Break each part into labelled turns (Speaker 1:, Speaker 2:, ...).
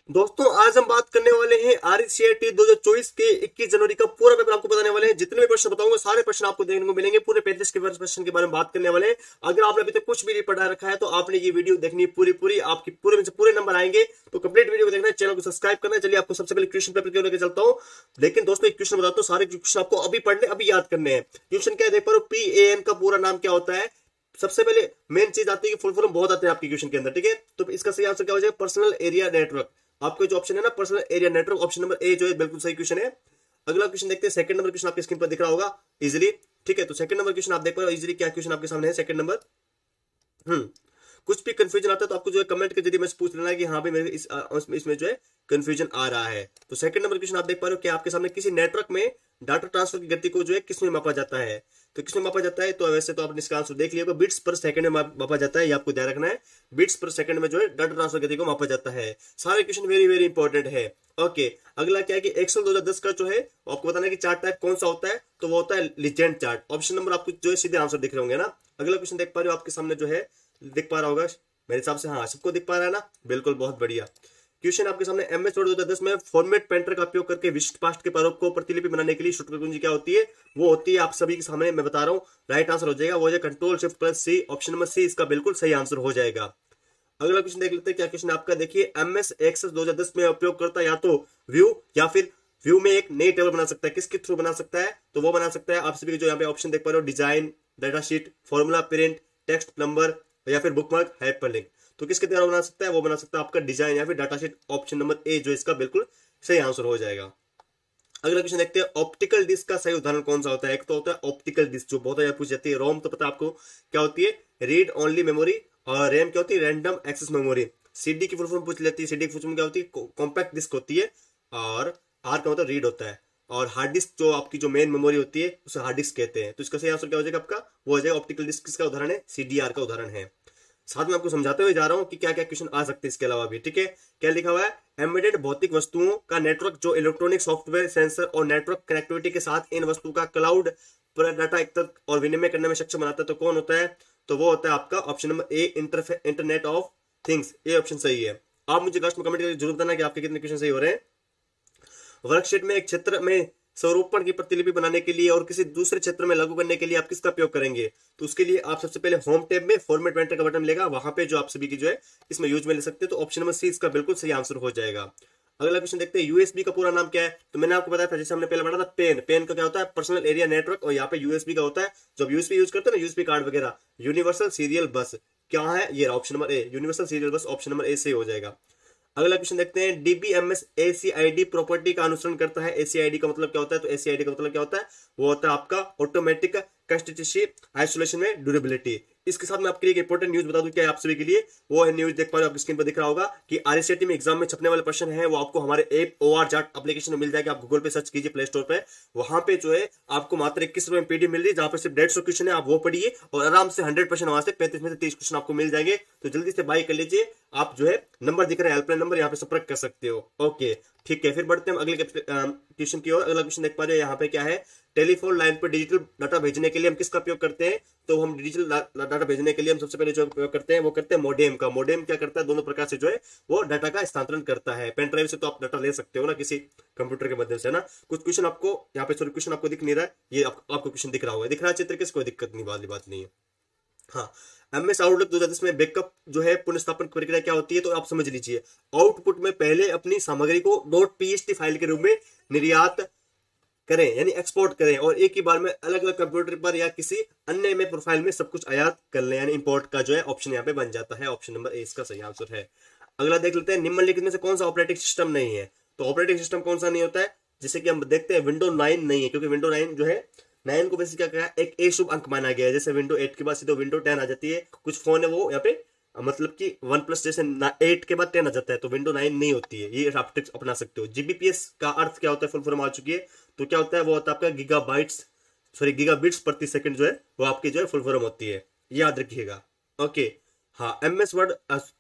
Speaker 1: दोस्तों आज हम बात करने वाले हैं आरसीईआरटी 2024 के 21 जनवरी का पूरा पेपर आपको बताने वाले हैं। जितने भी प्रश्न बताऊंगा सारे प्रश्न आपको देखने को मिलेंगे। पूरे 35 के प्रश्न के बारे में बात करने वाले हैं। अगर आपने अभी तक कुछ भी नहीं पढ़ा रखा है तो आपने ये वीडियो देखनी पूरी आपकी पूरे में से पूरे नंबर आएंगे। तो कंप्लीट वीडियो को देखना है, चैनल को सब्सक्राइब करना है। चलिए आपको सबसे पहले क्वेश्चन पेपर क्यों लेकर चलता हूँ। लेकिन दोस्तों एक क्वेश्चन बताता हूँ, सारे क्वेश्चन आपको अभी पढ़ने अभी याद करने हैं। क्वेश्चन क्या देख पा रहे हो, PAN का पूरा नाम क्या होता है। सबसे पहले मेन चीज आती है कि फुल फॉर्म बहुत आते हैं आपके क्वेश्चन के अंदर, ठीक है। तो इसका सही आंसर क्या हो जाएगा, पर्सनल एरिया नेटवर्क। आपका जो ऑप्शन है ना personal area network, option number A जो है बिल्कुल सही क्वेश्चन है। अगला क्वेश्चन देखते हैं, सेकंड नंबर क्वेश्चन आपके स्क्रीन पर दिख रहा होगा इजीली, ठीक है। तो सेकंड नंबर क्वेश्चन आप देख पा रहे हो इजीली, क्या क्वेश्चन आपके सामने है सेकंड नंबर। कुछ भी कंफ्यूजन आता है तो आपको जो है कमेंट के जरिए मैंने पूछ लेना है कि हाँ भाई मेरे इसमें जो है कंफ्यूजन आ रहा है। तो सेकंड नंबर क्वेश्चन आप देख पा रहे हो कि आपके सामने किसी नेटवर्क में डाटा ट्रांसफर की गति को जो है किसमें मापा जाता है। तो किसमें मापा जाता है, तो वैसे तो आपने इसका आंसर देख लिया होगा, बिट्स पर सेकंड में मापा जाता है। ये आपको ध्यान रखना है, बिट्स पर सेकंड में जो है डाटा ट्रांसफर गति को मापा जाता है। सारे क्वेश्चन वेरी वेरी इंपॉर्टेंट है। ओके, अगला क्या है कि एक्सेल 2010 का जो है आपको बताना है कि चार्ट टाइप कौन सा होता है। तो वो होता है लीजेंड चार्ट। ऑप्शन नंबर आपको जो है सीधे आंसर दिख रहे होंगे ना। अगला क्वेश्चन देख पा रहे हो आपके सामने जो है, दिख पा रहा होगा मेरे हिसाब से, हाँ सबको दिख पा रहा है ना, बिल्कुल बहुत बढ़िया। क्वेश्चन आपके सामने, MS वर्ड 2010 में फॉर्मेट पेंटर का उपयोग करके विशिष्ट पास्ट के प्रारूप को प्रतिलिपि बनाने के लिए शॉर्टकट कुंजी क्या होती है। वो होती है आप सभी के सामने मैं बता रहा हूँ, राइट आंसर हो जाएगा वो है Ctrl+Shift+C। ऑप्शन नंबर सी इसका बिल्कुल सही आंसर हो जाएगा। अगला क्वेश्चन देख लेते हैं, क्या क्वेश्चन आपका देखिए, MS Access 2010 में उपयोग करता या तो व्यू या फिर व्यू में एक नई टेबल बना सकता है। किसके थ्रू बना सकता है, तो वो बना सकता है आप सभी जो यहाँ पे ऑप्शन देख पा रहे हो, design, data sheet, formula, print, text, number या फिर बुकमार्क, हाइपरलिंक। तो किसके द्वारा बना सकता है, वो बना सकता है आपका डिजाइन या फिर data sheet. Option number A जो इसका बिल्कुल सही आंसर हो जाएगा। अगला क्वेश्चन देखते हैं, ऑप्टिकल डिस्क का सही उदाहरण कौन सा होता है। एक तो होता है ऑप्टिकल डिस्क जो बहुत पूछ जाती है। रोम तो पता है आपको क्या होती है, रीड ओनली मेमोरी। और रैम क्या होती है, रैंडम एक्सेस मेमोरी। सीडी की फुल फॉर्म पूछ लेती है, सीडी की फुल फॉर्म क्या होती है, कॉम्पैक्ट डिस्क होती है। और आर का मतलब रीड होता है। और हार्ड डिस्क जो आपकी जो मेन मेमोरी होती है उसे हार्ड डिस्क कहते हैं। तो इसका सही आंसर क्या हो जाएगा आपका, वो हो जाएगा ऑप्टिकल डिस्क। किसका उदाहरण है, CDR का उदाहरण है। साथ में आपको समझाते हुए जा रहा हूं कि क्या क्या क्वेश्चन आ सकते हैं इसके अलावा भी, ठीक है। क्या लिखा हुआ है, एम्बेडेड भौतिक वस्तुओं का नेटवर्क जो इलेक्ट्रॉनिक सॉफ्टवेयर, सेंसर और नेटवर्क कनेक्टिविटी के साथ इन वस्तु का क्लाउड पर डाटा एकत्र और विनिमय करने में सक्षम बनाता है। तो कौन होता है, तो वो होता है आपका option number A, internet of things. ये ऑप्शन सही है। आप मुझे लास्ट में कमेंट करके जरूर बताना कि आपके कितने क्वेश्चन सही हो रहे हैं। वर्कशीट में एक क्षेत्र में स्वरूपण की प्रतिलिपि बनाने के लिए और किसी दूसरे क्षेत्र में लागू करने के लिए आप किसका उपयोग करेंगे। तो उसके लिए आप सबसे पहले होम टैब में फॉर्मेट पेंटर का बटन मिलेगा, वहां पे जो आप सभी की जो है इसमें यूज में ले सकते हैं। तो ऑप्शन नंबर सी इसका बिल्कुल सही आंसर हो जाएगा। अगला क्वेश्चन देखते हैं, USB का पूरा नाम क्या है। तो मैंने आपको बताया था, जैसे हमने पहले पढ़ा था पेन, पेन का क्या होता है, पर्सनल एरिया नेटवर्क। और यहाँ पे USB का होता है जब USB यूज करते हैं ना, USB कार्ड वगैरह, यूनिवर्सल सीरियल बस। क्या है ये, option number A, universal serial बस। ऑप्शन नंबर ए से हो जाएगा। अगला क्वेश्चन देखते हैं, DBMS ACID प्रॉपर्टी का अनुसरण करता है। ACID का मतलब क्या होता है, तो ACID का मतलब क्या होता है, वो होता है आपका ऑटोमेटिक कंसिस्टेंसी आइसोलेशन में ड्यूरेबिलिटी। इसके साथ मैं आपके लिए एक इंपॉर्टेंट न्यूज बता दूं क्या है आप सभी के लिए, वो है न्यूज देख पा रहे हो आपकी स्क्रीन पर दिख रहा होगा कि RCET में एग्जाम में छपने वाले प्रश्न है वो आपको हमारे ऐप ORJAT एप्लीकेशन में मिल जाएगा। आप गूगल पे सर्च कीजिए, प्ले स्टोर पे, वहां पे जो है आपको मात्र 21 रुपए में PDF मिल रही है, जहां पे सिर्फ 150 क्वेश्चन है। आप वो पढ़िए और आराम से 100% वहां से 35 में से 30 क्वेश्चन आपको मिल जाएंगे। तो जल्दी से बाय कर लीजिए। आप जो है नंबर दिख रहे हैं, हेल्पलाइन नंबर, यहाँ पे संपर्क कर सकते हो। ओके ठीक है, फिर बढ़ते हैं अगले क्वेश्चन की ओर। अगला क्वेश्चन देख पा रहे हो यहाँ पे क्या है, टेलीफोन लाइन पर डिजिटल डाटा भेजने के लिए हम किसका उपयोग करते हैं। तो हम डिजिटल डाटा भेजने के लिए हम सबसे पहले जो उपयोग करते हैं वो करते हैं मोडेम का। मोडेम क्या करता है, दोनों प्रकार से जो है वो डाटा का स्थानांतरण करता है। पेन ड्राइव से तो आप डाटा ले सकते हो ना किसी कंप्यूटर के माध्यम से ना। कुछ क्वेश्चन आपको यहाँ पे, सॉरी क्वेश्चन आपको दिख नहीं रहा है, ये आपको क्वेश्चन दिख रहा होगा, दिख रहा है चित्र, किस कोई दिक्कत नहीं, वाली बात नहीं है। हाँ, MS आउटलुक 2010 में बैकअप जो है पुनर्स्थापन प्रक्रिया क्या होती है, तो आप समझ लीजिए। आउटपुट में पहले अपनी सामग्री को .pst फाइल के रूप में निर्यात करें, यानी एक्सपोर्ट करें, और एक ही बार में अलग अलग कंप्यूटर पर या किसी अन्य में प्रोफाइल में सब कुछ आयात कर लें, यानी इंपोर्ट का जो है ऑप्शन यहाँ पे बन जाता है। ऑप्शन नंबर ए इसका सही आंसर है। अगला देख लेते हैं, निम्नलिखित में से कौन सा ऑपरेटिंग सिस्टम नहीं है। तो ऑपरेटिंग सिस्टम कौन सा नहीं होता है, जैसे कि हम देखते हैं विंडो 9 नहीं है, क्योंकि विंडो 9 जो है 9 को वैसे क्या कहा, एक ए शुभ अंक माना गया है। जैसे विंडो 8 के बाद सीधे विंडो 10 आ जाती है। कुछ फोन है वो यहाँ पे मतलब कि 1+ जैसे 8 के बाद 10 आ जाता है, तो विंडो 9 नहीं होती है, ये आप ट्रिक्स अपना सकते हो। GBPS का अर्थ क्या होता है, फुल फॉर्म आ चुकी है। तो क्या होता है, वो होता है आपका गीगाबिट्स प्रति सेकंड जो है वो आपकी जो है फुल फॉर्म होती है, याद रखिएगा। ओके हाँ, MS वर्ड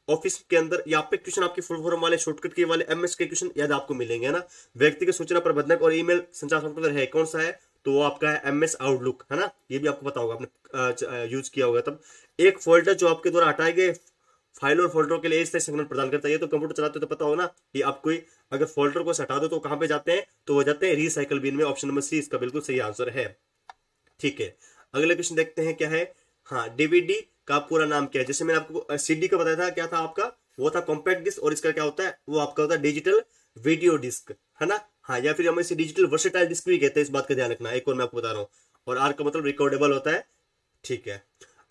Speaker 1: ऑफिस के अंदर यहाँ पे क्वेश्चन आपके फुल फॉर्म वाले शॉर्टकट के वाले MS के क्वेश्चन याद आपको मिलेंगे ना। व्यक्तिगत सूचना प्रबंधक और ईमेल संचार सॉफ्टवेयर है, कौन सा है, तो वो आपका है MS आउटलुक, है ना। ये भी आपको पता होगा, आपने यूज किया होगा तब। एक फोल्डर जो आपके द्वारा हटाए गए फाइल और फोल्डर के लिए इस तरह सेगमेंट प्रदान करता है। तो कंप्यूटर चलाते हो तो पता होगा ना कि आप कोई अगर फोल्डर को हटा दो तो कहां पे जाते हैं, तो वो जाते हैं रिसाइकल बिन में। ऑप्शन नंबर सी इसका बिल्कुल सही आंसर है। ठीक है, अगले क्वेश्चन देखते हैं क्या है। हाँ, डीवीडी का पूरा नाम क्या है? जैसे मैंने आपको सीडी का बताया था, क्या था आपका, वो था कॉम्पैक्ट डिस्क, और इसका क्या होता है, वो आपका होता है डिजिटल वीडियो डिस्क, है ना। हाँ, या फिर हम इसे डिजिटल वर्सेटाइल डिस्क भी कहते हैं, इस बात का ध्यान रखना। एक और मैं आपको बता रहा हूँ, और आर का मतलब रिकॉर्डेबल होता है। ठीक है,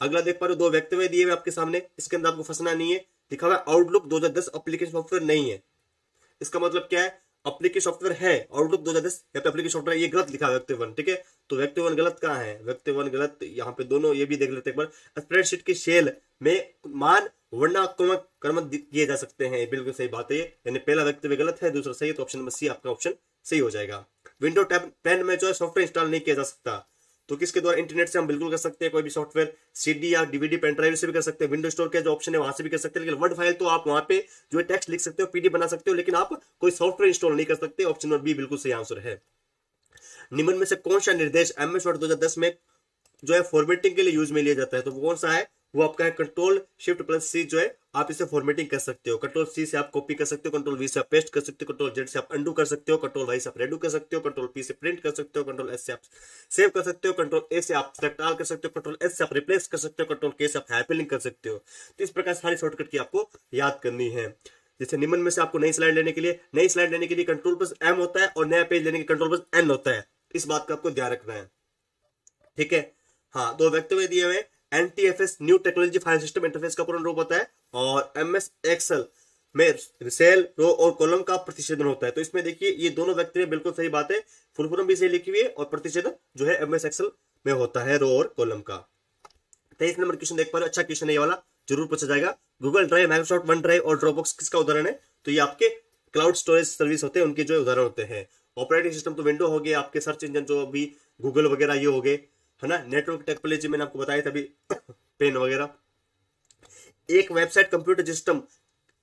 Speaker 1: अगला देख पा रहे हो, दो वक्तव्य दिए हुए आपके सामने, इसके अंदर आपको फंसना नहीं है। लिखा हुआ आउटलुक 2010 एप्लीकेशन सॉफ्टवेयर नहीं है। इसका मतलब क्या है, एप्लीकेशन सॉफ्टवेयर है आउटलुक 2010 या फिर एप्लीकेशन सॉफ्टवेयर, ये गलत लिखा है व्यक्ति वन। ठीक है, तो व्यक्ति वन गलत कहाँ है, व्यक्ति वन गलत यहाँ पे दोनों, ये भी देख लेते हैं एक बार। स्प्रेडशीट के सेल में मान वर्णात्मक क्रम किए जा सकते हैं, बिल्कुल सही बात है। यानी पहला व्यक्ति गलत है, दूसरा सही है, तो ऑप्शन नंबर सी आपका ऑप्शन सही हो जाएगा। विंडो टैब 10 में जो है सॉफ्टवेयर इंस्टॉल नहीं किया जा सकता, तो किसके द्वारा, इंटरनेट से हम बिल्कुल कर सकते हैं। कोई भी सॉफ्टवेयर सीडी या डीवीडी पेन ड्राइव से भी कर सकते हैं। विंडो स्टोर का जो ऑप्शन है वहां से भी कर सकते हैं, लेकिन वर्ड फाइल तो आप वहां पे जो है टेक्स्ट लिख सकते हो, पीडीएफ बना सकते हो, लेकिन आप कोई सॉफ्टवेयर इंस्टॉल नहीं कर सकते। ऑप्शन नंबर बी बिल्कुल सही आंसर है। निम्न में से कौन सा निर्देश एमएस वर्ड 2010 में जो है फॉर्मेटिंग के लिए यूज में लिया जाता है, तो वो कौन सा है, वो आपका है कंट्रोल शिफ्ट प्लस सी, जो है आप इसे फॉर्मेटिंग कर सकते हो। कंट्रोल सी से आप कॉपी कर सकते हो, कंट्रोल वी से आप पेस्ट कर सकते हो, कंट्रोल जेड से आप अंडू कर सकते हो, कंट्रोल वाई से आप रेडू कर सकते हो, कंट्रोल पी से प्रिंट कर सकते हो, कंट्रोल एस से आप सेव कर सकते हो, कंट्रोल ए से आप सेलेक्ट ऑल कर सकते हो, कंट्रोल एस से आप रिप्लेस कर सकते हो, कंट्रोल के से आप हाइपरलिंक कर सकते हो। तो इस प्रकार सारी शॉर्टकट की आपको याद करनी है। जैसे निम्न में से आपको नई स्लाइड लेने के लिए कंट्रोल प्लस एम होता है, और नया पेज लेने के कंट्रोल प्लस एन होता है। इस बात का आपको ध्यान रखना है। ठीक है, हाँ, दो वक्तव्य दिए हुए, NTFS new technology file system interface का पूर्ण रूप होता है, और एमएस एक्सेल में सेल, रो और कॉलम का प्रतिच्छेदन होता है। तो इसमें देखिए ये दोनों वक्तव्य बिल्कुल सही बात है, फुल फॉर्म भी सही लिखी हुई है, और प्रतिच्छेदन जो है एमएस एक्सेल में होता है, रो और कॉलम का। 23 नंबर क्वेश्चन देख पा रहे हो, अच्छा क्वेश्चन है ये वाला, जरूर पूछा जाएगा। Google drive, Microsoft one drive और ड्रॉपबॉक्स किसका उदाहरण है, तो ये आपके क्लाउड स्टोरेज सर्विस होते हैं, उनके जो उदाहरण होते हैं। ऑपरेटिंग सिस्टम तो विंडो हो गया, आपके सर्च इंजन जो अभी गूगल वगैरह ये हो गए, है ना। नेटवर्क टेक्नोलॉजी मैंने आपको बताया था अभी, पेन वगैरह। एक वेबसाइट कंप्यूटर सिस्टम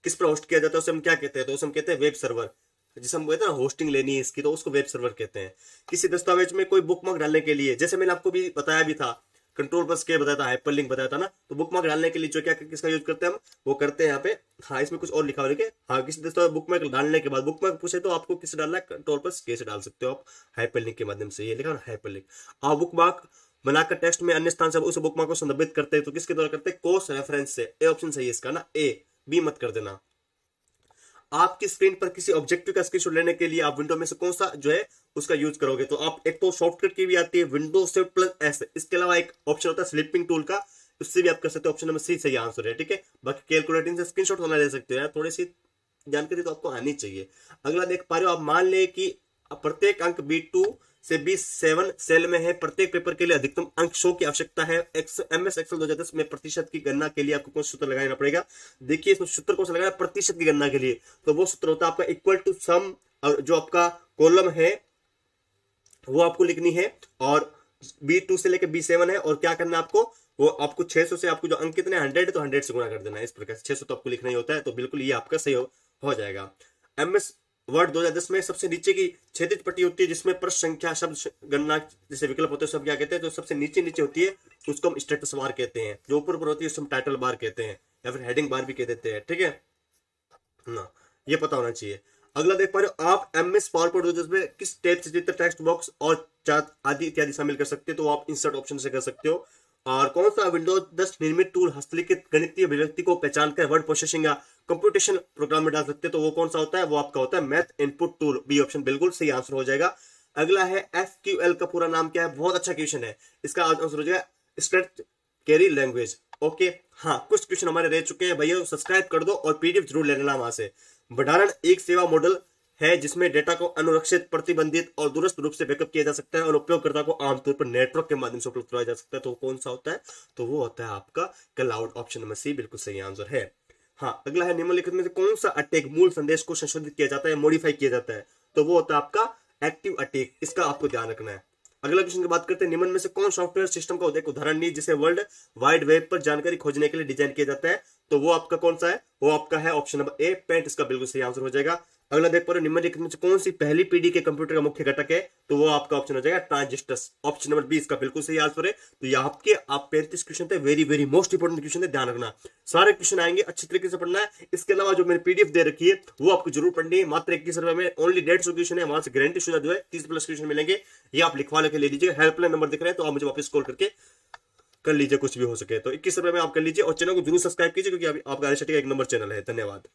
Speaker 1: किस पर होस्ट किया जाता है, उसे हम क्या कहते हैं, तो उसे हम कहते हैं वेब सर्वर। जिसे हम कहते हैं ना होस्टिंग लेनी है इसकी, तो उसको वेब सर्वर कहते हैं। किसी दस्तावेज में कोई बुकमार्क डालने के लिए, जैसे मैंने आपको भी बताया भी था, कंट्रोल प्लस के बताया था, हाइपरलिंक बताया था ना, तो बुकमार्क डालने के लिए जो क्या किसका यूज करते हैं हम, वो करते हैं यहाँ पे। हाँ, इसमें कुछ और लिखा हुआ है, हाँ, किसी दस्तावेज बुकमार्क डालने के बाद बुकमार्क पूछे तो आपको किससे डालना है, कंट्रोल प्लस के से डाल सकते हो आप, हाइपरलिंक के माध्यम से। ये लिखा ना हाइपरलिंक। आप बुकमार्क बनाकर टेक्स्ट में अन्य स्थान से उस बुकमार्क को संदर्भित करते हैं, तो किसके द्वारा करते हैं, क्रॉस रेफरेंस से। ए ऑप्शन सही है इसका ना, ए, बी मत कर देना। आपकी स्क्रीन पर किसी ऑब्जेक्टिव का स्क्रीनशॉट लेने के लिए आप विंडो में से कौन सा जो है उसका यूज करोगे, तो आप एक तो शॉर्टकट की भी आती है विंडो शिफ्ट प्लस एस, इसके अलावा एक ऑप्शन होता है स्लिपिंग टूल का, उससे भी आप कर सकते हो। ऑप्शन नंबर सी सही आंसर है। ठीक है, बाकी कैलकुलेटिंग से स्क्रीनशॉट होना ले सकते हो यार, थोड़ी सी जानकारी तो आपको आनी चाहिए। अगला देख पा रहे हो आप, मान ले कि प्रत्येक अंक B2 से B7 सेल में है, प्रत्येक पेपर के लिए अधिकतम अंक 100 की आवश्यकता है। एमएस एक्सेल 2010 में प्रतिशत की गणना के लिए आपको कौन सूत्र लगाना पड़ेगा, देखिए इसमें सूत्र कौन सा लगाना प्रतिशत की गणना के लिए, तो वो सूत्र होता है आपका इक्वल टू सम, और जो आपका कॉलम है वो आपको लिखनी है, और B2 से लेकर B7 है, और क्या करना है आपको, वो आपको 600 से आपको जो अंक कितने 100 है, तो 100 से गुणा कर देना है। इस प्रकार 600 तो आपको लिखना ही होता है, तो बिल्कुल ये आपका सही हो जाएगा। एमएस वर्ड 2010 में सबसे नीचे की क्षैतिज पट्टी होती है, जिसमें प्रश्न संख्या शब्द गणना जैसे विकल्प होते हैं, सब क्या कहते हैं, जो सबसे नीचे नीचे होती है उसको हम स्टेटस बार कहते हैं, जो ऊपर ऊपर होती है उसको हम टाइटल बार कहते हैं, या फिर हेडिंग बार भी कह देते हैं। ठीक है ना, ये पता होना चाहिए। अगला देख पा रहे हो आप, एमएस पावरपॉइंट 2010 में किस टाइप से चित्र, टेक्स्ट बॉक्स और चार्ट आदि इत्यादि शामिल कर सकते हो, तो आप इंसर्ट ऑप्शन से कर सकते हो। और कौन सा विंडोज 10 निर्मित टूल हस्तलिखित गणितीय अभिव्यक्ति को पहचान कर वर्ड प्रोसेसिंग या कंप्यूटेशन प्रोग्राम में डाल सकते हैं, तो वो कौन सा होता है, वो आपका होता है math input tool. B option बिल्कुल सही आंसर हो जाएगा। अगला है एसक्यूएल का पूरा नाम क्या है, बहुत अच्छा क्वेश्चन है, इसका आंसर हो जाएगा स्ट्रक्चर्ड क्वेरी लैंग्वेज। ओके, हाँ, कुछ क्वेश्चन हमारे रह चुके हैं भैया, सब्सक्राइब कर दो और पीडीएफ जरूर ले लेना वहां से। भंडारण एक सेवा मॉडल है जिसमें डेटा को अनुरक्षित, प्रतिबंधित और दूरस्थ रूप से बैकअप किया जा सकता है, और उपयोगकर्ता को आमतौर पर नेटवर्क के माध्यम से उपलब्ध कराया जा सकता है, तो कौन सा होता है, तो वो होता है आपका क्लाउड। ऑप्शन नंबर सी बिल्कुल सही आंसर है। हाँ, अगला है निम्नलिखित में से कौन सा अटैक मूल संदेश को संशोधित किया जाता है, मॉडिफाई किया जाता है, तो वो होता है आपका एक्टिव अटैक। इसका आपको ध्यान रखना है। अगला क्वेश्चन की बात करते हैं, निम्न में से कौन सॉफ्टवेयर सिस्टम का एक उदाहरण नहीं जिसे वर्ल्ड वाइड वेब पर जानकारी खोजने के लिए डिजाइन किया जाता है, तो वो आपका कौन सा है, वो आपका है ऑप्शन नंबर ए पेंट, इसका बिल्कुल सही आंसर हो जाएगा। अगला देख पा रहे हो, निम्नलिखित में से कौन सी पहली पीढ़ी के कंप्यूटर का मुख्य घटक है, तो वो आपका ऑप्शन हो जाएगा ट्रांजिस्टर्स, ऑप्शन नंबर बी इसका बिल्कुल सही आंसर है। तो ये आपके 35 क्वेश्चन थे, very very most important question है, ध्यान रखना सारे क्वेश्चन आएंगे, अच्छी तरीके से पढ़ना है। इसके अलावा जो मैंने पीडीएफ दे रखी है वो आपको जरूर पढ़नी है, मात्र 21 रुपए में ओनली 150 क्वेश्चन है, वहां से गारंटी शुदा जो है 30+ क्वेश्चन मिलेंगे, ये आप लिखवा लेके ले लीजिएगा। हेल्पलाइन नंबर दिख रहे हैं तो आप मुझे वापस कॉल करके कर लीजिए, कुछ भी हो सके तो 21 रुपए में आप कर लीजिए, और चैनल को जरूर सब्सक्राइब कीजिए क्योंकि आपका RST का 1 नंबर चैनल है। धन्यवाद।